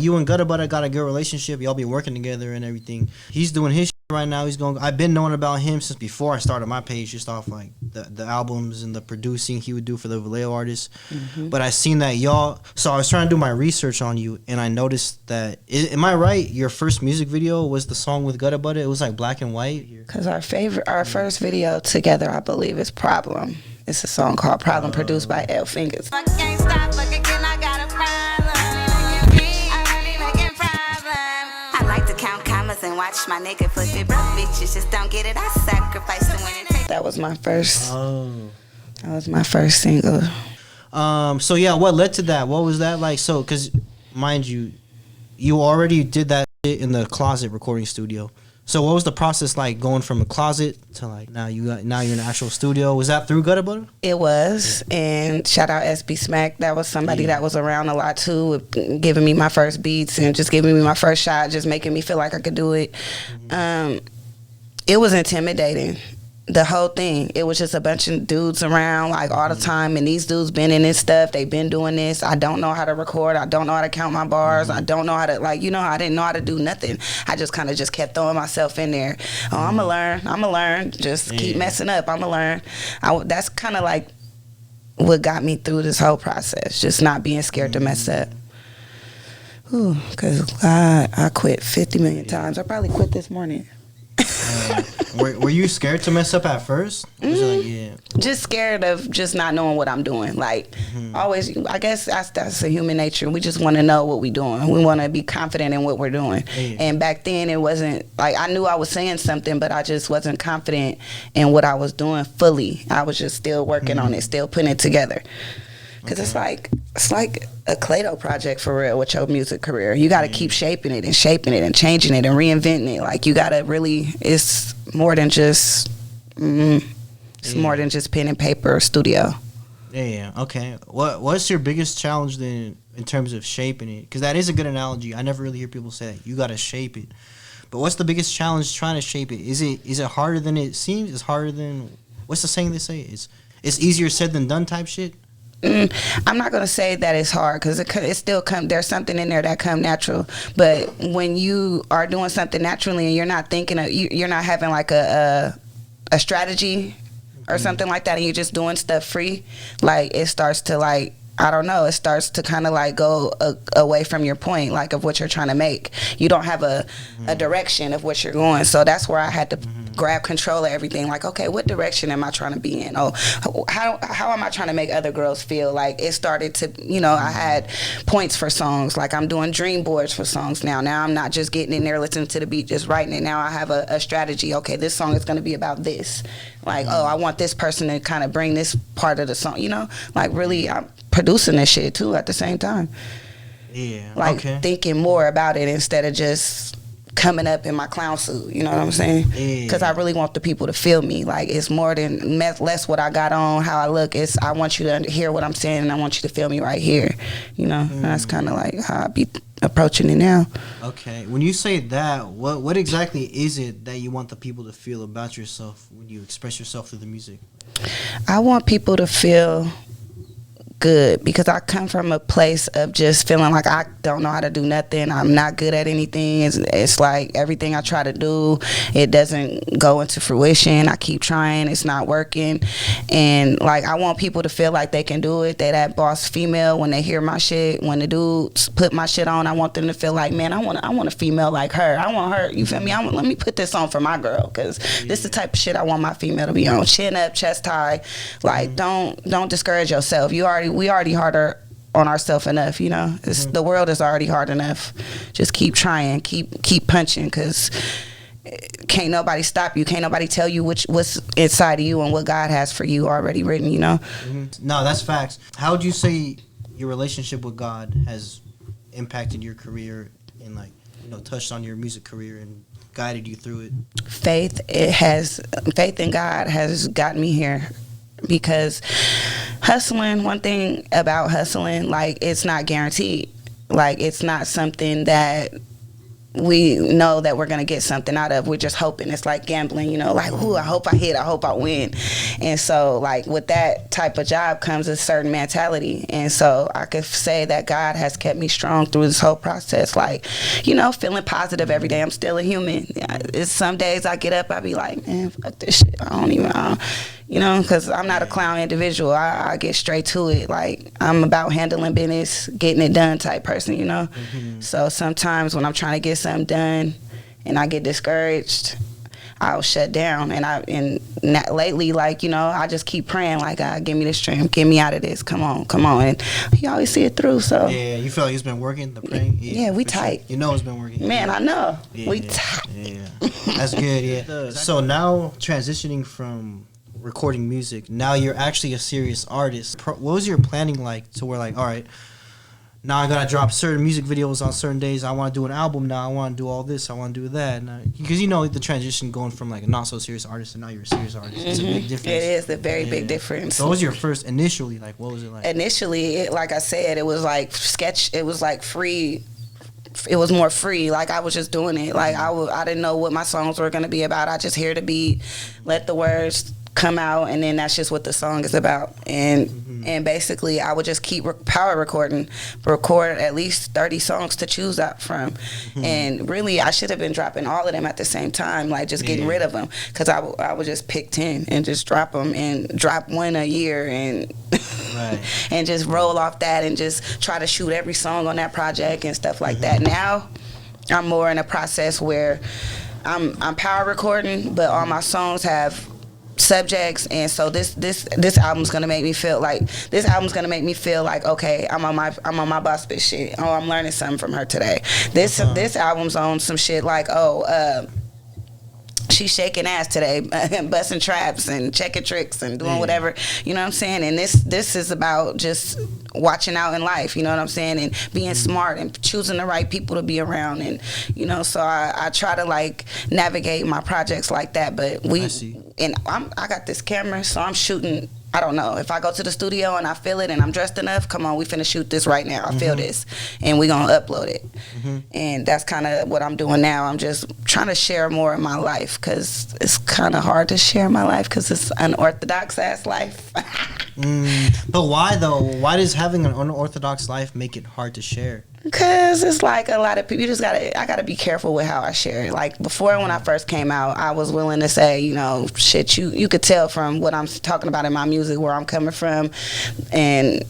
You and Gutter Butter got a good relationship. Y'all be working together and everything. He's doing his shit right now. I've been knowing about him since before I started my page, just off like the albums and the producing he would do for the Vallejo artists. Mm-hmm. But I seen that so I was trying to do my research on you, and I noticed that, am I right? Your first music video was the song with Gutter Butter. It was like black and white. Because our first video together, I believe, is Problem. It's a song called Problem, produced by L Fingers. I can't stop, look again, I got a problem. And watch my nigga flip it, broke bitches just don't get it. I sacrifice them when it takes. That was my first. That was my first single. So yeah, what led to that? What was that like? So, cause mind you, you already did that shit in the closet recording studio. So what was the process like going from a closet to like now you're in an actual studio? Was that through Gutter Butter? It was, and shout out SB Smack. That was somebody that was around a lot too, giving me my first beats and just giving me my first shot, just making me feel like I could do it. It was intimidating. The whole thing, it was just a bunch of dudes around like all the time, and these dudes been in this stuff, they been doing this. I don't know how to record, I don't know how to count my bars, I don't know how to, like, I didn't know how to do nothing. I just kind of just kept throwing myself in there. Oh, I'ma learn, just keep messing up, I'ma learn. That's kind of like what got me through this whole process, just not being scared to mess up. Because I quit 50 million times. I probably quit this morning. Were you scared to mess up at first? Just scared of just not knowing what I'm doing. Like, always, I guess that's a human nature. We just want to know what we're doing. We want to be confident in what we're doing. And back then, it wasn't, like, I knew I was saying something, but I just wasn't confident in what I was doing fully. I was just still working on it, still putting it together. Because it's like a Play-Doh project for real with your music career. You got to keep shaping it and changing it and reinventing it. Like, you got to really, it's more than just, more than just pen and paper studio. Yeah, okay. What's your biggest challenge then in terms of shaping it? Because that is a good analogy. I never really hear people say that. You got to shape it. But what's the biggest challenge trying to shape it? Is it harder than it seems? It's harder than, what's the saying they say? It's easier said than done type shit? I'm not gonna say that it's hard, because it still there's something in there that come natural. But when you are doing something naturally and you're not thinking you're not having like a strategy or something like that, and you're just doing stuff free, like, it starts to, like, I don't know, it starts to kind of like go away from your point, like, of what you're trying to make. You don't have a direction of what you're going. So that's where I had to grab control of everything. Like, okay, what direction am I trying to be in? Oh, how am I trying to make other girls feel? Like, it started to, I had points for songs. Like, I'm doing dream boards for songs now. Now I'm not just getting in there listening to the beat, just writing it. Now I have a strategy. Okay, this song is going to be about this. Like, oh, I want this person to kind of bring this part of the song, Like, really, I'm producing this shit too at the same time. Yeah, like, thinking more about it instead of just coming up in my clown suit, you know what I'm saying? Because I really want the people to feel me. Like, it's more than less what I got on, how I look. It's, I want you to hear what I'm saying, and I want you to feel me right here, That's kind of like how I be approaching it now. Okay, when you say that, what exactly is it that you want the people to feel about yourself when you express yourself through the music? I want people to feel good, because I come from a place of just feeling like I don't know how to do nothing. I'm not good at anything. It's like everything I try to do, it doesn't go into fruition. I keep trying, it's not working. And like, I want people to feel like they can do it. They that boss female when they hear my shit. When the dudes put my shit on, I want them to feel like, man, I want a female like her. I want her, you feel me? Let me put this on for my girl, because this is the type of shit I want my female to be on. Chin up, chest high. Like, don't discourage yourself. We already harder on ourselves enough, the world is already hard enough. Just keep trying, keep punching, because can't nobody stop you. Can't nobody tell you what's inside of you and what God has for you already written, No, that's facts. How would you say your relationship with God has impacted your career and, like, touched on your music career and guided you through it? Faith in God has gotten me here. Because one thing about hustling, like, it's not guaranteed. Like, it's not something that we know that we're gonna get something out of. We're just hoping. It's like gambling, you know, like, ooh, I hope I hit, I hope I win. And so like with that type of job comes a certain mentality. And so I could say that God has kept me strong through this whole process, like, you know, feeling positive every day. I'm still a human. It's some days I get up, I be like, man, fuck this shit. You know, because I'm not a clown individual. I get straight to it. Like, I'm about handling business, getting it done type person, you know. So sometimes when I'm trying to get something done and I get discouraged, I'll shut down. And lately, like, you know, I just keep praying, like, God, give me the strength, get me out of this. Come on. And you always see it through. So yeah, you feel like it's been working, the praying? Yeah, we tight. Sure. You know it's been working. Man, I know. Yeah, we tight. Yeah, that's good, yeah. So now transitioning from recording music, now you're actually a serious artist. What was your planning like to where, like, all right, now I gotta drop certain music videos on certain days. I want to do an album now. I want to do all this. I want to do that. Because you know the transition going from like a not so serious artist and now you're a serious artist. It's a big difference. It is a very big difference. So what was your first initially? Like, what was it like? Initially, like I said, it was like sketch. It was like free. It was more free. Like, I was just doing it. Like, I didn't know what my songs were gonna be about. I just hear the beat, let the words come out, and then that's just what the song is about. And basically I would just keep power recording, record at least 30 songs to choose out from. And really I should have been dropping all of them at the same time, like just getting rid of them, because I would just pick 10 and just drop them and drop one a year and and just roll off that and just try to shoot every song on that project and stuff like that. Now I'm more in a process where I'm power recording, but all my songs have subjects, and so this album's gonna make me feel like okay, I'm on my boss bitch shit. Oh, I'm learning something from her today. This album's on some shit like, she's shaking ass today, busting traps and checking tricks and doing whatever, you know what I'm saying? And this is about just watching out in life, you know what I'm saying? And being smart and choosing the right people to be around. And, you know, so I try to like navigate my projects like that. But I got this camera, so I'm shooting. I don't know. If I go to the studio and I feel it and I'm dressed enough, come on, we finna shoot this right now. I feel this. And we gonna upload it. And that's kind of what I'm doing now. I'm just trying to share more of my life, because it's kind of hard to share my life because it's unorthodox ass life. But why though? Why does having an unorthodox life make it hard to share? Because it's like a lot of people, I gotta be careful with how I share it. Like before, when I first came out, I was willing to say, you know, shit, you could tell from what I'm talking about in my music, where I'm coming from, and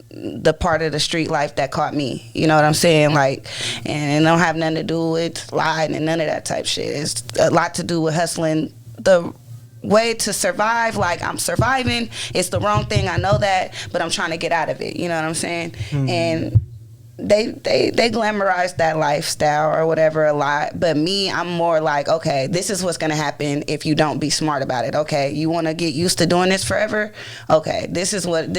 the part of the street life that caught me. You know what I'm saying? Like, and it don't have nothing to do with lying and none of that type shit. It's a lot to do with hustling. The way to survive, like I'm surviving, it's the wrong thing, I know that, but I'm trying to get out of it. You know what I'm saying? And they glamorize that lifestyle or whatever a lot, but me, I'm more like, okay, this is what's gonna happen if you don't be smart about it. Okay, you want to get used to doing this forever? Okay, this is what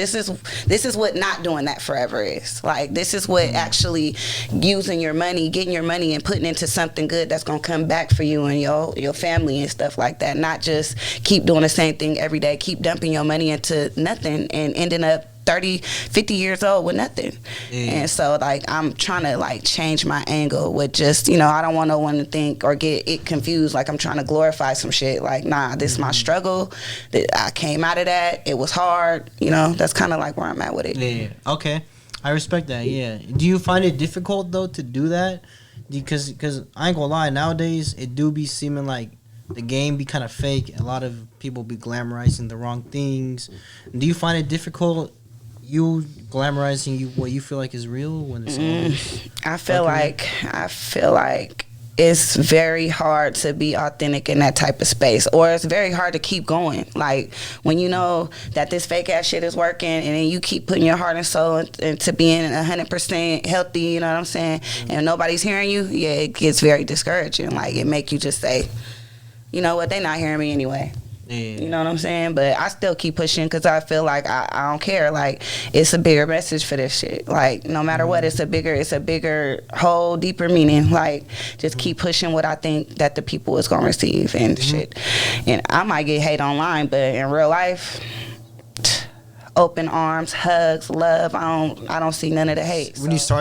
not doing that forever is. Like, this is what actually using your money, getting your money and putting into something good that's gonna come back for you and your family and stuff like that. Not just keep doing the same thing every day, keep dumping your money into nothing and ending up 30, 50 years old with nothing. And so like I'm trying to like change my angle with just, you know, I don't want no one to think or get it confused like I'm trying to glorify some shit. Like, nah, this is my struggle. I came out of that. It was hard. You know, that's kind of like where I'm at with it. Yeah. Okay. I respect that. Yeah. Do you find it difficult though to do that? Because I ain't gonna lie, nowadays it do be seeming like the game be kind of fake. A lot of people be glamorizing the wrong things. Do you find it difficult, you glamorizing what you feel like is real when it's I feel like it's very hard to be authentic in that type of space, or it's very hard to keep going. Like when you know that this fake ass shit is working, and then you keep putting your heart and soul into being 100% healthy, you know what I'm saying, and nobody's hearing you, yeah, it gets very discouraging. Like it make you just say, you know what, they not hearing me anyway. You know what I'm saying? But I still keep pushing because I feel like I don't care. Like it's a bigger message for this shit. Like no matter what, it's a bigger whole deeper meaning. Like just keep pushing what I think that the people is gonna receive and shit. And I might get hate online, but in real life, open arms, hugs, love. I don't see none of the hate. When you start